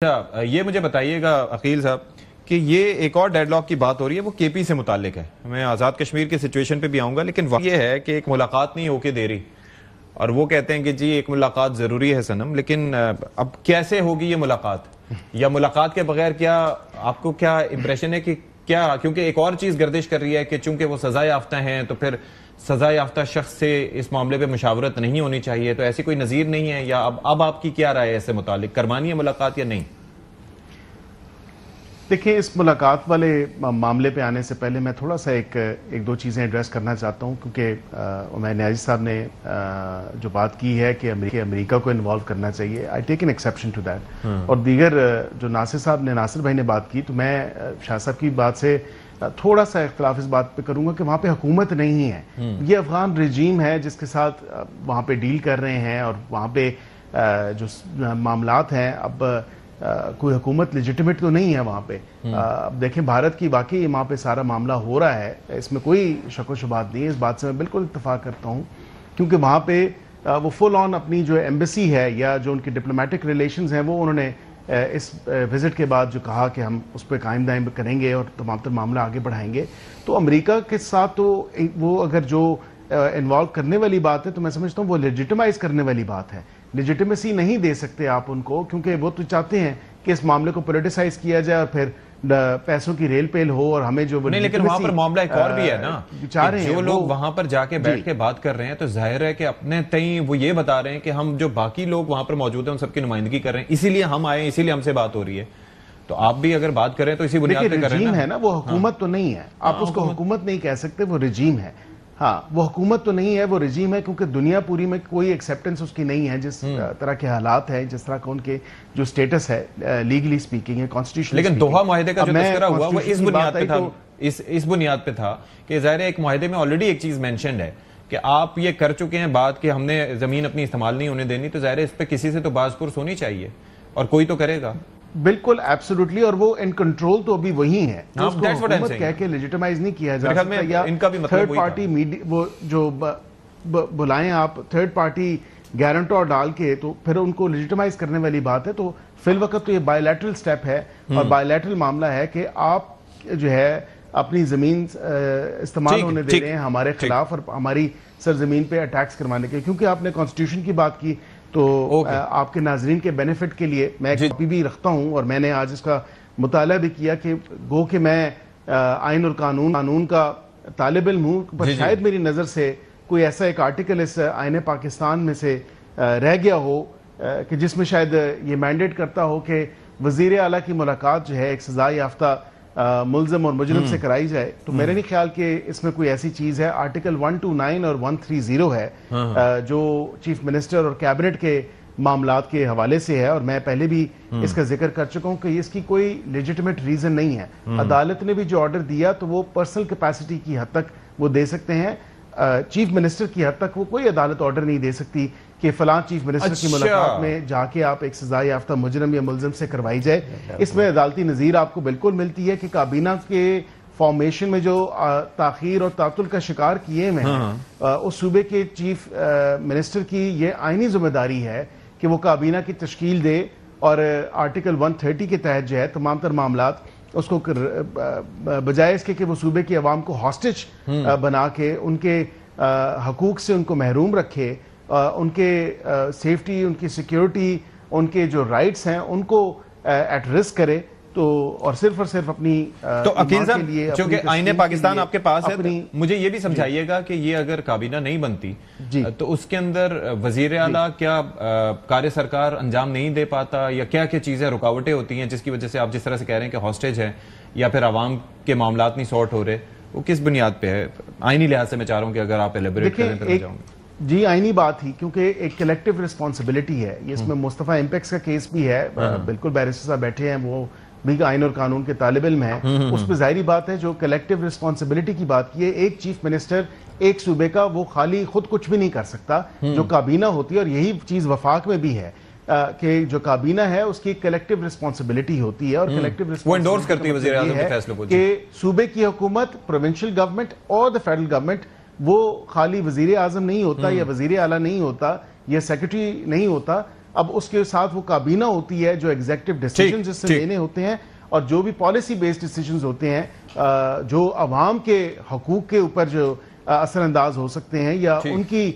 अच्छा, ये मुझे बताइएगा अकील साहब कि ये एक और डेडलॉक की बात हो रही है, वो केपी से मुतालिक है। मैं आज़ाद कश्मीर की सिचुएशन पे भी आऊंगा, लेकिन ये है कि एक मुलाकात नहीं होके दे रही और वो कहते हैं कि जी एक मुलाकात जरूरी है सनम, लेकिन अब कैसे होगी ये मुलाकात, या मुलाकात के बगैर क्या आपको क्या इंप्रेशन है कि क्या, क्योंकि एक और चीज गर्दिश कर रही है कि चूंकि वो सजा याफ्ता हैं तो फिर सजा याफ्ता शख्स से इस मामले पे मुशावरत नहीं होनी चाहिए, तो ऐसी कोई नजीर नहीं है, या अब आपकी क्या राय है इससे मुतालिक, करवानी है मुलाकात या नहीं? देखिए, इस मुलाकात वाले मामले पे आने से पहले मैं थोड़ा सा एक दो चीज़ें एड्रेस करना चाहता हूँ, क्योंकि उमैर नियाज़ी साहब ने जो बात की है कि अमेरिका को इन्वॉल्व करना चाहिए, I take an exception to that. और दीगर जो नासिर भाई ने बात की, तो मैं शाह साहब की बात से थोड़ा सा इख्तलाफ इस बात पे करूंगा कि वहाँ पे हुकूमत नहीं है, ये अफगान रजीम है जिसके साथ वहाँ पे डील कर रहे हैं, और वहाँ पे जो मामलात हैं, अब कोई हुकूमत लेजिटिमेट तो नहीं है वहाँ पे। अब देखें, भारत की वाकई वहाँ पे सारा मामला हो रहा है, इसमें कोई शक व शुबात नहीं है, इस बात से मैं बिल्कुल इत्तफाक करता हूँ, क्योंकि वहाँ पे वो फुल ऑन अपनी जो एम्बेसी है या जो उनकी डिप्लोमेटिक रिलेशंस हैं, वो उन्होंने इस विजिट के बाद जो कहा कि हम उस पर कायम दायम करेंगे और तमाम तर मामला आगे बढ़ाएंगे। तो अमेरिका के साथ तो वो अगर जो इन्वॉल्व करने वाली बात है, तो मैं समझता हूँ वो लेजिटिमाइज करने वाली बात है। लेजिटिमेसी नहीं दे सकते आप उनको, क्योंकि वो तो चाहते हैं कि इस मामले को पॉलिटिसाइज किया जाए और फिर पैसों की रेल पेल हो, और हमें जो नहीं, लेकिन वहां पर मामला एक और भी है ना, चाह रहे हैं जो लोग वहां पर जाके बैठ के बात कर रहे हैं, तो जाहिर है कि अपने तई वो ये बता रहे हैं कि हम जो बाकी लोग वहां पर मौजूद हैं उन सबकी नुमाइंदगी कर रहे हैं, इसीलिए हम आए, इसीलिए हमसे बात हो रही है। तो आप भी अगर बात करें तो इसी बुनियाद पे कर रहे हैं ना। है ना, वो हुकूमत तो नहीं है, आप उसको हुकूमत नहीं कह सकते, वो रजीम है। हाँ, वो हुकूमत तो नहीं है, वो रजीम है, क्योंकि दुनिया पूरी में कोई एक्सेप्टेंस उसकी नहीं है, जिस तरह के हालात है, जिस तरह का उनके जो स्टेटस है लीगली स्पीकिंग है, कॉन्स्टिट्यूशन। लेकिन दोहा माहिदे का जो तस्करा हुआ वो इस बुनियाद पे था, इस बुनियाद पे था कि जाहिर है एक माहिदे में ऑलरेडी एक चीज मेंशन्ड है कि आप ये कर चुके हैं बात कि हमने जमीन अपनी इस्तेमाल नहीं होने देनी, तो जाहिर है इस पे किसी से तो बाजपुरस होनी चाहिए और कोई तो करेगा। बिल्कुल, एब्सोल्युटली, और वो इन कंट्रोल तो अभी वही है, तो उसको हुकूमत कह के लेजिटिमाइज नहीं किया जा सकता, या इनका भी मतलब थर्ड पार्टी मीडिया वो जो बुलाएं आप थर्ड पार्टी गारंटर डाल के, तो फिर उनको लेजिटिमाइज करने वाली बात है। तो फिल वक्त तो ये बायलैटरल स्टेप है और बायलैटरल मामला है कि आप जो है अपनी जमीन इस्तेमाल होने दे रहे हैं हमारे खिलाफ और हमारी सरजमीन पे अटैक्स करवाने के। क्योंकि आपने कॉन्स्टिट्यूशन की बात की, तो आपके नाजरीन के बेनिफिट के लिए मैं एक कॉपी भी रखता हूं, और मैंने आज इसका मुताला भी किया कि गो कि मैं आइन और कानून का तालिब इल्म हूं, पर शायद मेरी नज़र से कोई ऐसा एक आर्टिकल इस आईने पाकिस्तान में से रह गया हो कि जिसमें शायद ये मैंडेट करता हो कि वजीर आला की मुलाकात जो है एक सजा याफ्ता मुलजम और मुजरिम से कराई जाए। तो मेरे नहीं ख्याल कि इसमें कोई ऐसी चीज है। आर्टिकल 129 और 130 है जो चीफ मिनिस्टर और कैबिनेट के मामलात के हवाले से है, और मैं पहले भी इसका जिक्र कर चुका हूं कि इसकी कोई लेजिटिमेट रीजन नहीं है। अदालत ने भी जो ऑर्डर दिया तो वो पर्सनल कैपेसिटी की हद तक वो दे सकते हैं, चीफ मिनिस्टर की हद तक वो कोई अदालत ऑर्डर नहीं दे सकती कि फलां चीफ मिनिस्टर की मुलाकात में जाके आप एक सजा याफ्ता मुजरिम या मुलजिम से करवाई जाए। इसमें अदालती नज़ीर आपको बिल्कुल मिलती है कि काबीना के फॉर्मेशन में जो ताखीर और तातुल का शिकार किए हुए हैं, उस सूबे के चीफ मिनिस्टर की ये आईनी जिम्मेदारी है कि वो काबीना की तश्कील दे, और आर्टिकल 130 के तहत जो है तमाम तर मामलात उसको बजाय इसके कि वो सूबे की आवाम को हॉस्टेज बना के उनके हकूक से उनको महरूम रखे, उनके सेफ्टी, उनकी सिक्योरिटी, उनके जो राइट्स हैं उनको एट रिस्क करे, तो और सिर्फ अपनी तो अकील साहब, क्योंकि आईने पाकिस्तान आपके पास है, तो मुझे ये भी समझाइएगा कि ये अगर काबीना नहीं बनती तो उसके अंदर वजीर आला क्या कार्य सरकार अंजाम नहीं दे पाता, या क्या क्या चीजें रुकावटें होती हैं जिसकी वजह से आप जिस तरह से कह रहे हैं कि हॉस्टेज है या फिर आवाम के मामलात नहीं सॉर्ट हो रहे, वो किस बुनियाद पे है? आईनी लिहाज से मैं चाह रहा हूँ कि अगर आप एलेबोरेट करें तो मैं जाऊंगा। जी, आईनी बात ही, क्योंकि एक कलेक्टिव रिस्पॉन्सिबिलिटी है ये, इसमें मुस्तफा इम्पेक्स का केस भी है, बिल्कुल बैरिस्टर साहब बैठे हैं, वो भी आइन और कानून के तालिब इल्म है, उस पर जाहिर बात है जो कलेक्टिव रिस्पॉन्सिबिलिटी की बात की है, एक चीफ मिनिस्टर एक सूबे का वो खाली खुद कुछ भी नहीं कर सकता, जो काबीना होती है, और यही चीज वफाक में भी है कि जो काबीना है उसकी कलेक्टिव रिस्पॉन्सिबिलिटी होती है, और कलेक्टिव रिस्पॉन्सिबिलिटी कि सूबे की हुकूमत, प्रोविंशियल गवर्नमेंट और द फेडरल गवर्नमेंट, वो खाली वजीर आजम नहीं होता या वजीर आला नहीं होता या सेक्रेटरी नहीं होता, अब उसके साथ वो काबीना होती है जो एग्जीक्यूटिव डिसीजन जिससे लेने होते हैं, और जो भी पॉलिसी बेस्ड डिसीजंस होते हैं जो अवाम के हकूक के ऊपर जो असरअंदाज हो सकते हैं या उनकी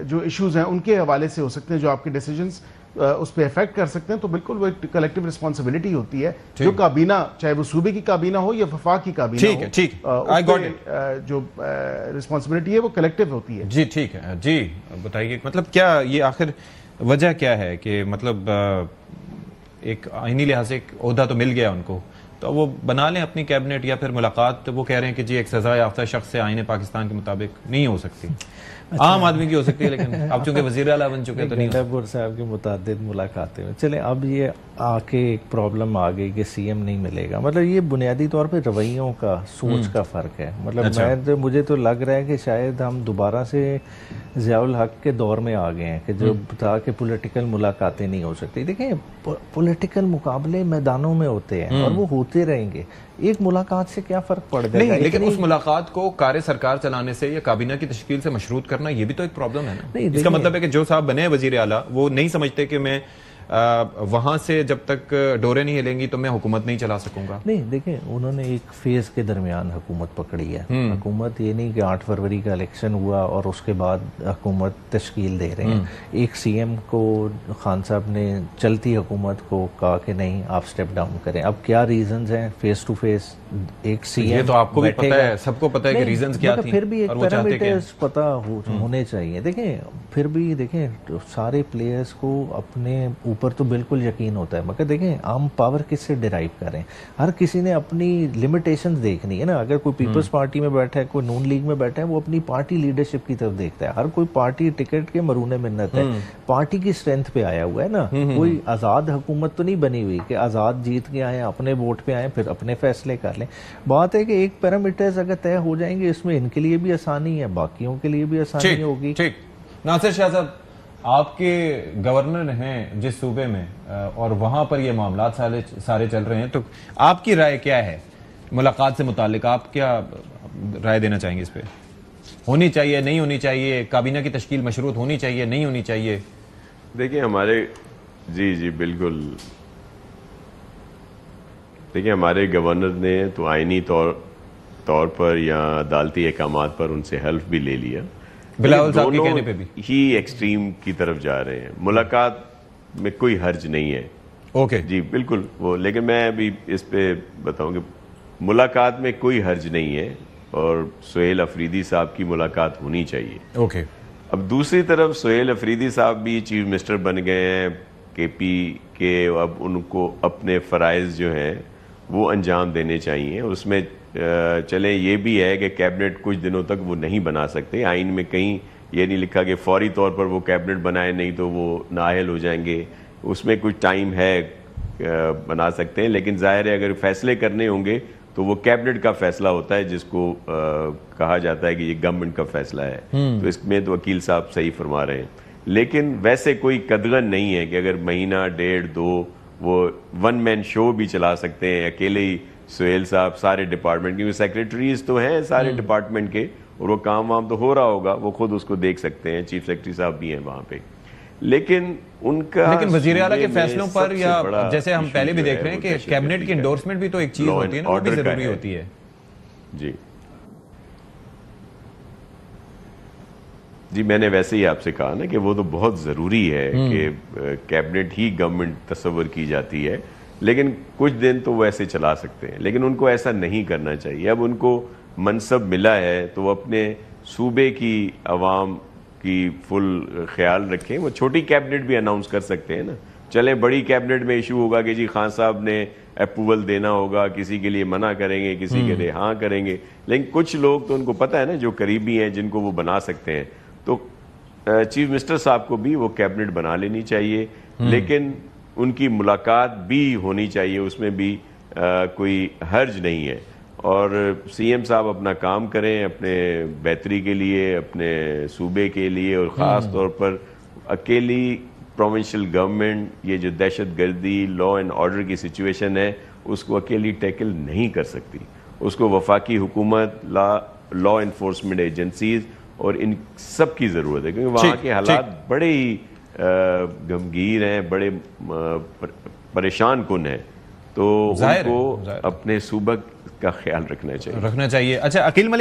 जो इश्यूज हैं उनके हवाले से हो सकते हैं, जो आपके डिसीजंस उस पर इफेक्ट कर सकते हैं, तो बिल्कुल वो एक कलेक्टिव रिस्पॉन्सिबिलिटी होती है जो काबीना, चाहे वो सूबे की काबीना हो या वफाक की काबीना हो, ठीक है, जो रिस्पॉन्सिबिलिटी है वो कलेक्टिव होती है। जी ठीक है। जी बताइए, मतलब क्या ये आखिर वजह क्या है कि मतलब एक आईनी लिहाज से एक ओहदा तो मिल गया उनको, तो वो बना लें अपनी कैबिनेट, या फिर मुलाकात तो वो कह रहे हैं कि जी एक सजा याफ्ता शख्स से आईने पाकिस्तान के मुताबिक नहीं हो सकती। अच्छा, आम आदमी की हो सकती है, लेकिन अब चूंकि वजीर आला बन चुके तो नहीं। गंडापुर साहब की मुतादिद मुलाकातें में चले, अब ये आके एक प्रॉब्लम आ गई कि सीएम नहीं मिलेगा। मतलब ये बुनियादी तौर पे रवैयों का, सोच का फ़र्क है। मतलब अच्छा। मुझे तो लग रहा है कि शायद हम दोबारा से ज़ियाउल हक के दौर में आ गए हैं कि जो था कि पॉलिटिकल मुलाकातें नहीं हो सकती। देखें, पॉलिटिकल मुकाबले मैदानों में होते हैं और वो होते रहेंगे, एक मुलाकात से क्या फ़र्क पड़ जाएगा? नहीं, लेकिन उस मुलाकात को कार्य सरकार चलाने से या काबीना की तश्कील से मशरूत करना, ये भी तो एक प्रॉब्लम है ना। इसका मतलब है कि जो साहब बने वजीर आला वो नहीं समझते कि मैं वहां से जब तक डोरे नहीं हिलेंगी तो मैं हुकूमत नहीं चला सकूंगा। नहीं, देखें, उन्होंने एक फेज के दरमियान हुकूमत पकड़ी है। हुकूमत ये नहीं कि 8 फरवरी का इलेक्शन हुआ और उसके बाद हुकूमत तश्कील दे रहे हैं। एक सीएम को खान साहब ने चलती हुकूमत को कहा कि नहीं, आप स्टेप डाउन करें। अब क्या रीजंस हैं? फेस टू फेस एक सीएम, ये तो आपको भी पता है, सबको पता है कि रीजंस क्या थी, फिर भी एक पैरामीटर्स पता होने चाहिए। देखें, फिर भी देखें, सारे प्लेयर्स को अपने ऊपर तो बिल्कुल यकीन होता है, मगर देखें हम पावर किससे डिराइव करें। हर किसी ने अपनी लिमिटेशंस देखनी है ना। अगर कोई पीपल्स पार्टी में बैठा है, कोई नून लीग में बैठा है, वो अपनी पार्टी लीडरशिप की तरफ देखता है। हर कोई पार्टी टिकट के मरूने मिन्नत है, पार्टी की स्ट्रेंथ पे आया हुआ है ना। कोई आज़ाद हुकूमत तो नहीं बनी हुई कि आज़ाद जीत के आए, अपने वोट पे आए, फिर अपने फैसले कर लें। बात है कि एक पैरामीटर्स अगर तय हो जाएंगे, इसमें इनके लिए भी आसानी है, बाकियों के लिए भी आसानी होगी। ठीक। नासिर शाह साहब, आपके गवर्नर हैं जिस सूबे में और वहां पर ये मामला सारे चल रहे हैं, तो आपकी राय क्या है मुलाकात से मुतालिक? आप क्या राय देना चाहेंगे इस पे? होनी चाहिए, नहीं होनी चाहिए? काबीना की तश्कील मशरूत होनी चाहिए, नहीं होनी चाहिए? देखिए हमारे जी बिल्कुल, देखिए हमारे गवर्नर ने तो आईनी तौर पर या अदालती अहकामात पर उनसे हेल्प भी ले लिया। बिलावल साहब के कहने पे भी ही एक्सट्रीम की तरफ जा रहे हैं। मुलाकात में कोई हर्ज नहीं है। ओके जी बिल्कुल वो, लेकिन मैं अभी इस पे बताऊं कि मुलाकात में कोई हर्ज नहीं है और सुहेल अफरीदी साहब की मुलाकात होनी चाहिए। ओके। अब दूसरी तरफ सुहेल अफरीदी साहब भी चीफ मिनिस्टर बन गए हैं केपी के, अब उनको अपने फ़राइज़ जो हैं वो अंजाम देने चाहिए। उसमें चले ये भी है कि कैबिनेट कुछ दिनों तक वो नहीं बना सकते। आइन में कहीं ये नहीं लिखा कि फौरी तौर पर वो कैबिनेट बनाए, नहीं तो वो नाअहल हो जाएंगे। उसमें कुछ टाइम है, बना सकते हैं, लेकिन जाहिर है अगर फैसले करने होंगे तो वो कैबिनेट का फैसला होता है, जिसको कहा जाता है कि ये गवर्नमेंट का फैसला है। तो इसमें तो वकील साहब सही फरमा रहे हैं, लेकिन वैसे कोई कदगन नहीं है कि अगर महीना डेढ़ दो वो वन मैन शो भी चला सकते हैं अकेले ही सुहेल साहब सारे डिपार्टमेंट, क्योंकि सेक्रेटरीज तो हैं सारे डिपार्टमेंट के और वो काम वाम तो हो रहा होगा, वो खुद उसको देख सकते हैं, चीफ सेक्रेटरी साहब भी हैं वहां पे। लेकिन वजीर आला के फैसलों पर या जैसे हम पहले भी देख रहे हैं कि कैबिनेट की एंडोर्समेंट भी तो एक चीज होती है ना, वो भी जरूरी होती है। जी मैंने वैसे ही आपसे कहा ना कि वो तो बहुत ज़रूरी है कि कैबिनेट ही गवर्नमेंट तस्वर की जाती है, लेकिन कुछ दिन तो वो ऐसे चला सकते हैं, लेकिन उनको ऐसा नहीं करना चाहिए। अब उनको मनसब मिला है तो वो अपने सूबे की आवाम की फुल ख्याल रखें। वो छोटी कैबिनेट भी अनाउंस कर सकते हैं ना। चले बड़ी कैबिनेट में इशू होगा कि जी खान साहब ने अप्रूवल देना होगा, किसी के लिए मना करेंगे, किसी के लिए हाँ करेंगे, लेकिन कुछ लोग तो उनको पता है ना जो करीबी हैं जिनको वो बना सकते हैं, तो चीफ मिनिस्टर साहब को भी वो कैबिनेट बना लेनी चाहिए, लेकिन उनकी मुलाकात भी होनी चाहिए, उसमें भी कोई हर्ज नहीं है। और सीएम साहब अपना काम करें अपने बेहतरी के लिए, अपने सूबे के लिए, और ख़ास तौर पर अकेली प्रोविंशियल गवर्नमेंट ये जो दहशत गर्दी लॉ एंड ऑर्डर की सिचुएशन है उसको अकेली टैकल नहीं कर सकती। उसको वफाकी हुकूमत, लॉ इन्फोर्समेंट एजेंसीज और इन सब की ज़रूरत है, क्योंकि वहाँ के हालात बड़े ही गमगीर हैं, बड़े परेशान कुन हैं, तो उनको अपने सूबा का ख्याल रखना चाहिए। अच्छा, अकील मलिक